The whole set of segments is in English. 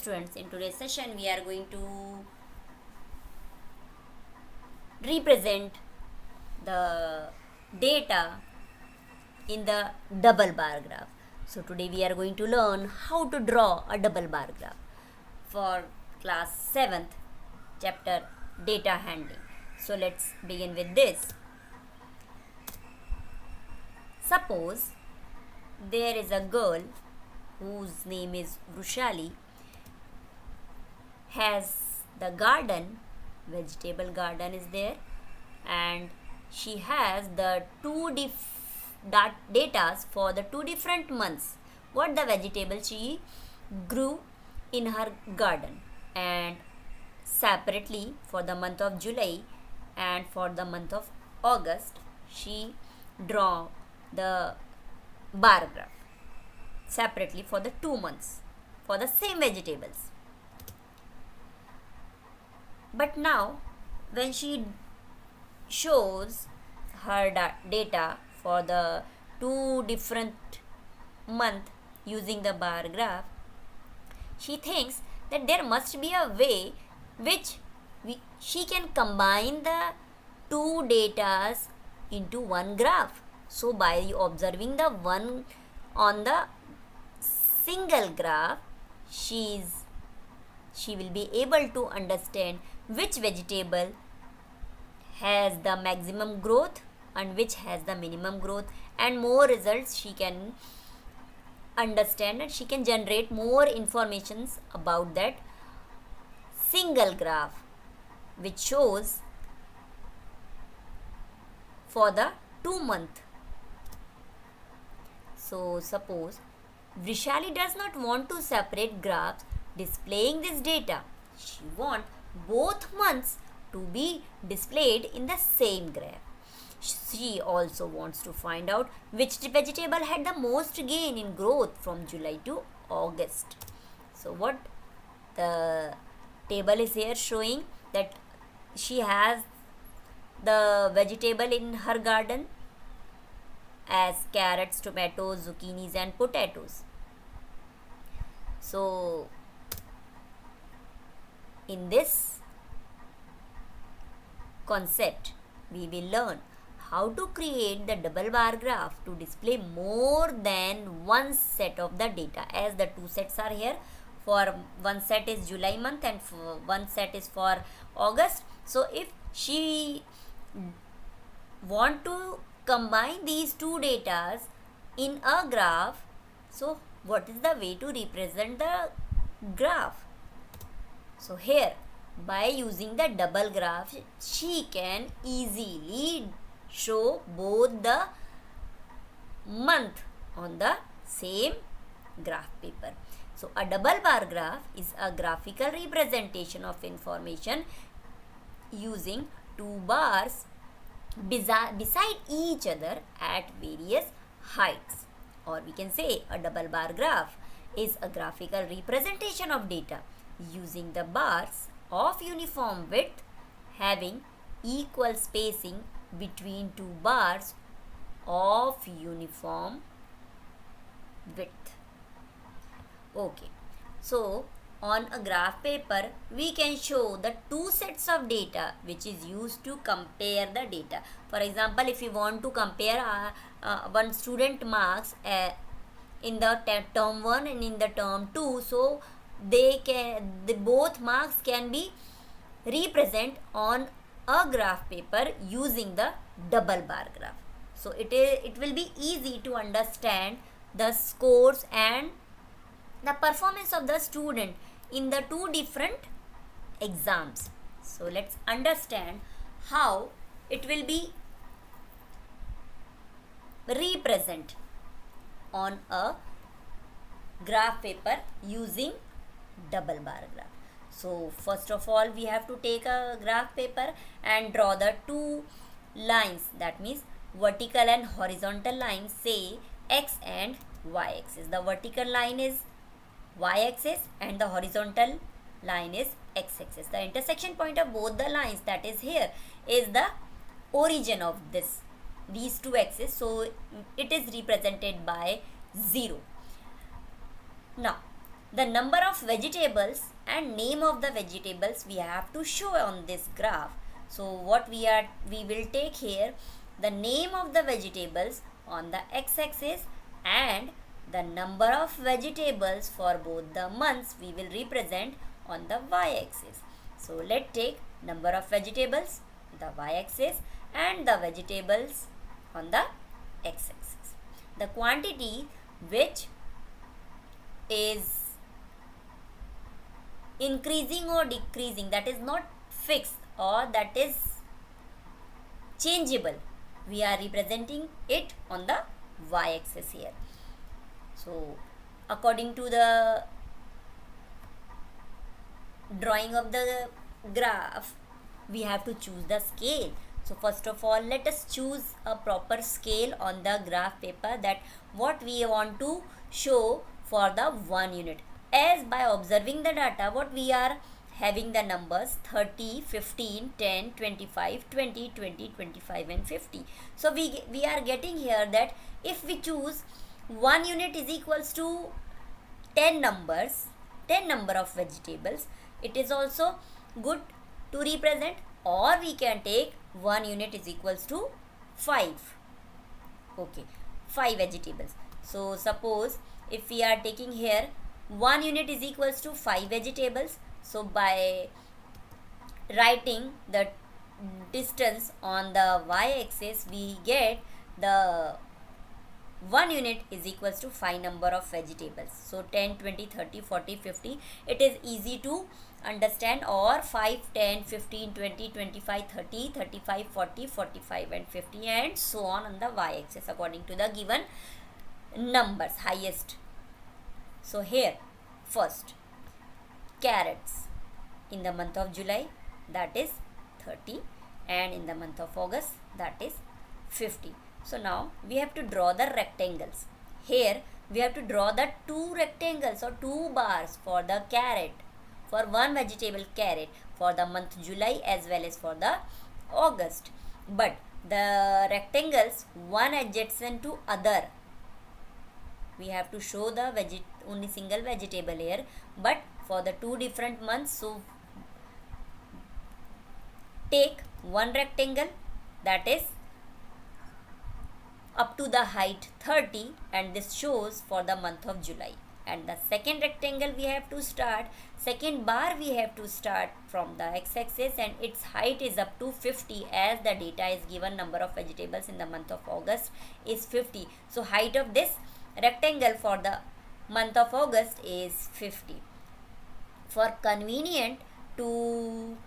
students, in today's session we are going to represent the data in the double bar graph. So today we are going to learn how to draw a double bar graph for class 7th chapter data handling. So let's begin with this. Suppose there is a girl whose name is Vrushali, has the garden, vegetable garden is there, and she has the datas for the two different months what the vegetable she grew in her garden, and separately for the month of July and for the month of August she draw the bar graph separately for the 2 months for the same vegetables. But now when she shows her data for the two different month using the bar graph, she thinks that there must be a way which she can combine the two datas into one graph. So by observing the one on the single graph, she will be able to understand which vegetable has the maximum growth and which has the minimum growth, and more results she can understand, and she can generate more informations about that single graph which shows for the 2 month. So suppose Vrishali does not want to separate graphs displaying this data. She wants both months to be displayed in the same graph. She also wants to find out which vegetable had the most gain in growth from July to August. So what the table is here showing that she has the vegetable in her garden as carrots, tomatoes, zucchinis and potatoes. So in this concept we will learn how to create the double bar graph to display more than one set of the data, as the two sets are here. For one set is July month and one set is for August. So if she want to combine these two datas in a graph, so what is the way to represent the graph? So here by using the double graph she can easily show both the month on the same graph paper. So a double bar graph is a graphical representation of information using two bars beside each other at various heights. Or we can say a double bar graph is a graphical representation of data using the bars of uniform width having equal spacing between two bars of uniform width. Okay, so on a graph paper we can show the two sets of data which is used to compare the data. For example, if you want to compare one student marks in the term 1 and in the term 2, so both marks can be represent on a graph paper using the double bar graph. So it will be easy to understand the scores and the performance of the student in the two different exams. So let's understand how it will be represent on a graph paper using double bar graph. So first of all we have to take a graph paper and draw the two lines, that means vertical and horizontal lines, say x and y axis. The vertical line is y axis and the horizontal line is x axis. The intersection point of both the lines, that is here, is the origin of these two axes, so it is represented by 0. Now the number of vegetables and name of the vegetables we have to show on this graph. So what we will take here the name of the vegetables on the x-axis and the number of vegetables for both the months we will represent on the y-axis. So let's take number of vegetables, the y-axis, and the vegetables on the x-axis. The quantity which is increasing or decreasing, that is not fixed or that is changeable, we are representing it on the y-axis here. So according to the drawing of the graph, we have to choose the scale. So first of all, let us choose a proper scale on the graph paper, that what we want to show for the 1 unit. As by observing the data, what we are having the numbers 30, 15, 10, 25, 20, 20, 25 and 50. So we are getting here that if we choose 1 unit is equals to 10 numbers, 10 number of vegetables, it is also good to represent, or we can take 1 unit is equals to 5. Okay, 5 vegetables. So suppose if we are taking here 1 unit is equals to 5 vegetables, so by writing the distance on the y-axis, we get the 1 unit is equals to 5 number of vegetables. So 10, 20, 30, 40, 50. It is easy to understand, or 5, 10, 15, 20, 25, 30, 35, 40, 45 and 50 and so on the y-axis according to the given numbers highest. So here first carrots in the month of July, that is 30, and in the month of August, that is 50. So now we have to draw the rectangles. Here we have to draw the 2 rectangles or 2 bars for the carrot, for one vegetable carrot for the month July as well as for the August. But the rectangles one adjacent to other, we have to show the only single vegetable here, but for the 2 different months, so take one rectangle that is up to the height 30, and this shows for the month of July. And the second rectangle we have to start, second bar we have to start from the x-axis, and its height is up to 50 as the data is given number of vegetables in the month of August is 50. So height of this rectangle for the month of August is 50. For convenient to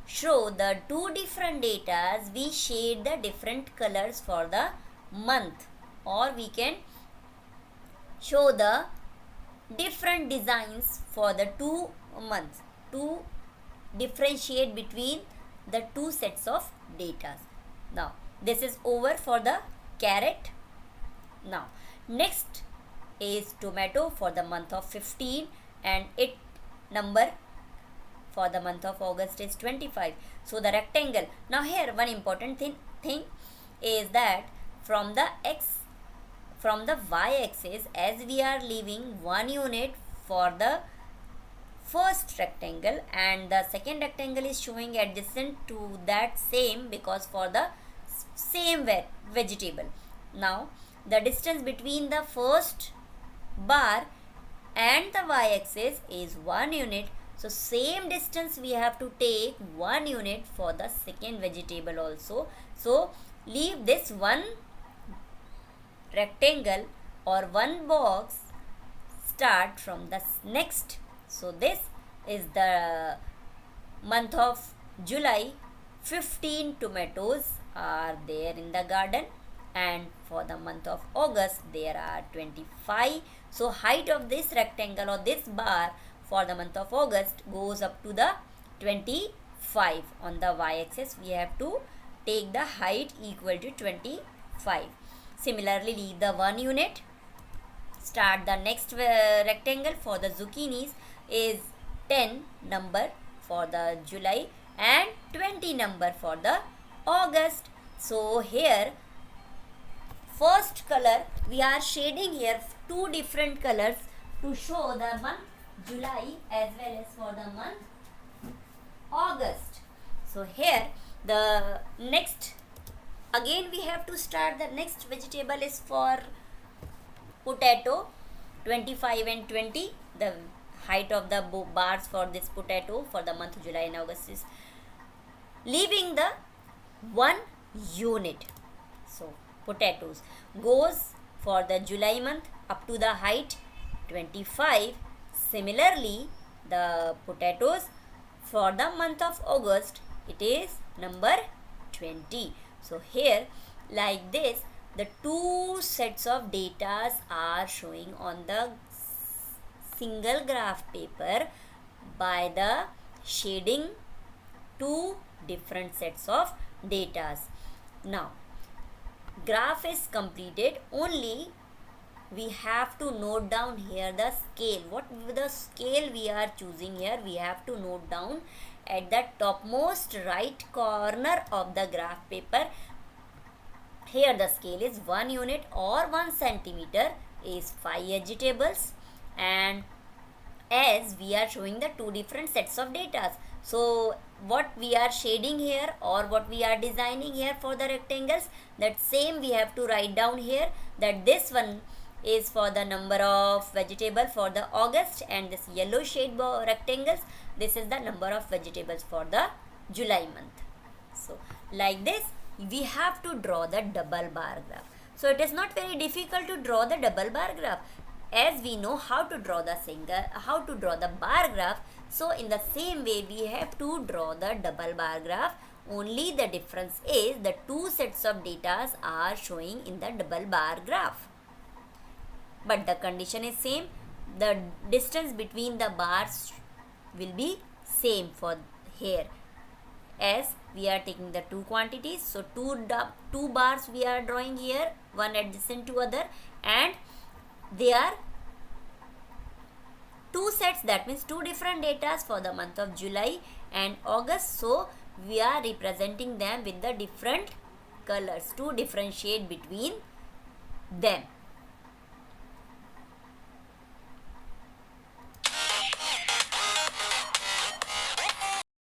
show the 2 different datas, we shade the different colors for the month, or we can show the different designs for the 2 months to differentiate between the 2 sets of data. Now this is over for the carrot. Now next is tomato for the month of 15, and it number for the month of August is 25. So the rectangle. Now here one important thing is that from the y-axis, as we are leaving 1 unit for the first rectangle and the second rectangle is showing adjacent to that same, because for the same vegetable. Now the distance between the first bar and the y-axis is 1 unit. So same distance we have to take 1 unit for the second vegetable also. So leave this one rectangle or one box, start from the next. So this is the month of July, 15 tomatoes are there in the garden, and for the month of August there are 25. So height of this rectangle or this bar for the month of August goes up to the 25. On the y-axis we have to take the height equal to 25. Similarly, leave the 1 unit, start the next rectangle for the zucchinis is 10 number for the July and 20 number for the August. So here first color we are shading here 2 different colors to show the month July as well as for the month August. So here the next, again we have to start. The next vegetable is for potato, 25 and 20. The height of the bars for this potato for the month July and August is leaving the 1 unit. So potatoes goes for the July month up to the height 25. Similarly, the potatoes for the month of August, it is number 20. So here like this, the two sets of data are showing on the single graph paper by the shading two different sets of data. Now graph is completed, only we have to note down here the scale. What the scale we are choosing here, we have to note down at the topmost right corner of the graph paper. Here the scale is 1 unit or 1 centimeter is 5 vegetables, and as we are showing the two different sets of data, so what we are shading here or what we are designing here for the rectangles, that same we have to write down here, that this one is for the number of vegetable for the August, and this yellow shade rectangles, this is the number of vegetables for the July month. So like this we have to draw the double bar graph. So it is not very difficult to draw the double bar graph, as we know how to draw the bar graph. So in the same way we have to draw the double bar graph. Only the difference is the two sets of data are showing in the double bar graph, but the condition is same. The distance between the bars will be same for here, as we are taking the two quantities. So two bars we are drawing here, one adjacent to other, and they are two sets, that means two different data for the month of July and August. So we are representing them with the different colors to differentiate between them.